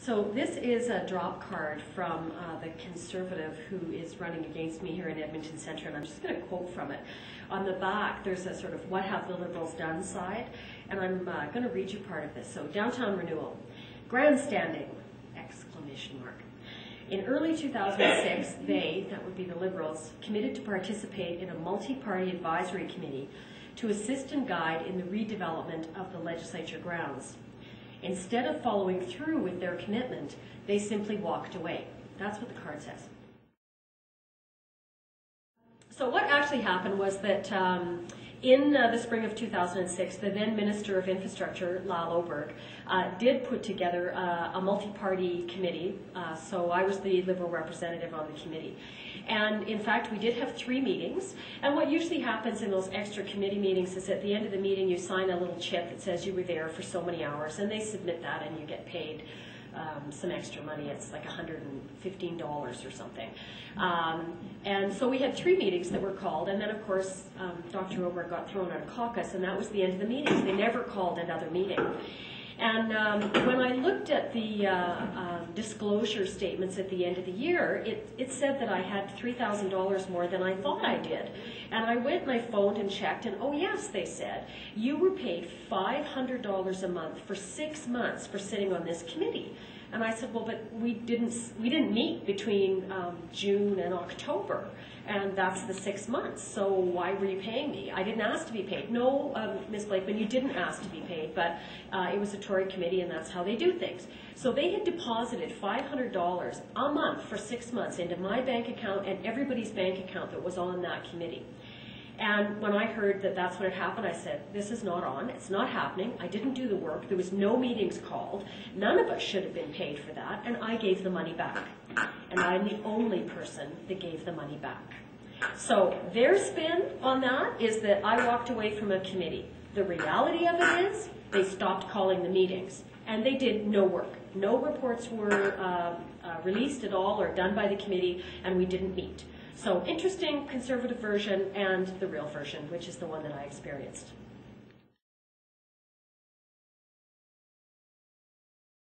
So this is a drop card from the Conservative who is running against me here in Edmonton-Centre, and I'm just going to quote from it. On the back, there's a sort of "What have the Liberals done" side, and I'm going to read you part of this. So, downtown renewal. Grandstanding! Exclamation mark. In early 2006, they, that would be the Liberals, committed to participate in a multi-party advisory committee to assist and guide in the redevelopment of the legislature grounds. Instead of following through with their commitment, they simply walked away. That's what the card says. So what actually happened was that in the spring of 2006, the then Minister of Infrastructure, Lyle Oberg, did put together a multi-party committee. So I was the Liberal representative on the committee. And in fact, we did have 3 meetings. And what usually happens in those extra committee meetings is at the end of the meeting, you sign a little chip that says you were there for so many hours, and they submit that and you get paid some extra money. It's like $115 or something. And so we had 3 meetings that were called, and then of course Dr. Oberg got thrown out of caucus, and that was the end of the meetings. They never called another meeting. And when I looked at the disclosure statements at the end of the year, it said that I had $3,000 more than I thought I did. And I went and I phoned and checked, and oh yes, they said, you were paid $500 a month for 6 months for sitting on this committee. And I said, well, but we didn't meet between June and October, and that's the 6 months, so why were you paying me? I didn't ask to be paid. No, Ms. Blakeman, you didn't ask to be paid, but it was a Tory committee and that's how they do things. So they had deposited $500 a month for 6 months into my bank account and everybody's bank account that was on that committee. And when I heard that that's what had happened, I said, this is not on, it's not happening, I didn't do the work, there was no meetings called, none of us should have been paid for that, and I gave the money back. And I'm the only person that gave the money back. So their spin on that is that I walked away from a committee. The reality of it is they stopped calling the meetings, and they did no work. No reports were released at all or done by the committee, and we didn't meet. So interesting Conservative version and the real version, which is the one that I experienced.